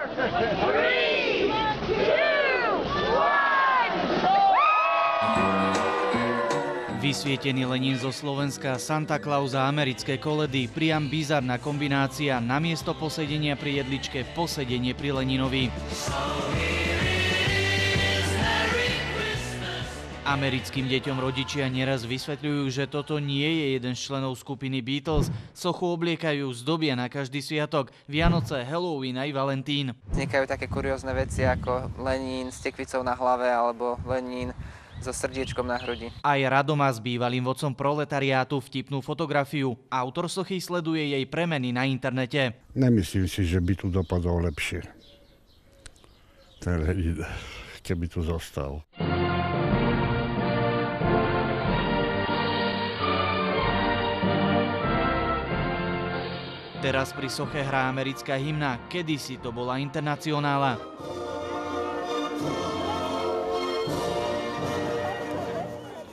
3, 2, 1. Vysvietený Lenin zo Slovenska, Santa Claus a americké koledy, priam bizarná kombinácia, namiesto posedenia pri jedličke, posedenie pri Leninovi. Americkým deťom rodičia neraz vysvetľujú, že toto nie je jeden z členov skupiny Beatles. Sochu obliekajú, zdobia na každý sviatok, Vianoce, Halloween aj Valentín. Vznikajú také kuriózne veci ako Lenin s tekvicou na hlave alebo Lenin so srdiečkom na hrudi. Aj Radomá s bývalým vodcom proletariátu vtipnú fotografiu. Autor sochy sleduje jej premeny na internete. Nemyslím si, že by tu dopadol lepšie. Ten Lenin, keby tu zostal. Teraz pri soche hrá americká hymna, kedysi to bola Internacionála.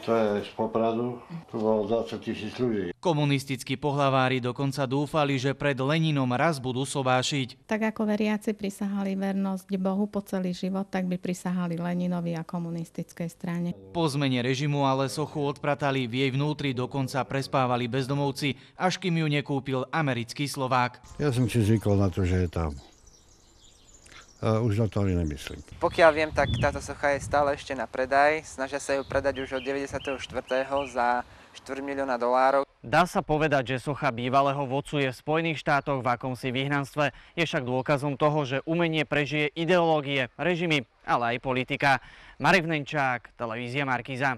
To je z Popradu, tu bolo 20 000 ľudí. Komunistickí pohlavári dokonca dúfali, že pred Leninom raz budú sobášiť. Tak ako veriaci prisahali vernosť Bohu po celý život, tak by prisahali Leninovi a komunistickej strane. Po zmene režimu ale sochu odpratali, v jej vnútri dokonca prespávali bezdomovci, až kým ju nekúpil americký Slovák. Ja som si zvykol na to, že je tam. A už na to ani nemyslím. Pokiaľ viem, tak táto socha je stále ešte na predaj. Snažia sa ju predať už od 94. za $4 milióna. Dá sa povedať, že socha bývalého vodcu je v Spojených štátoch v akomsi vyhnanstve. Je však dôkazom toho, že umenie prežije ideológie, režimy, ale aj politika. Marek Vnenčák, televízia Markíza.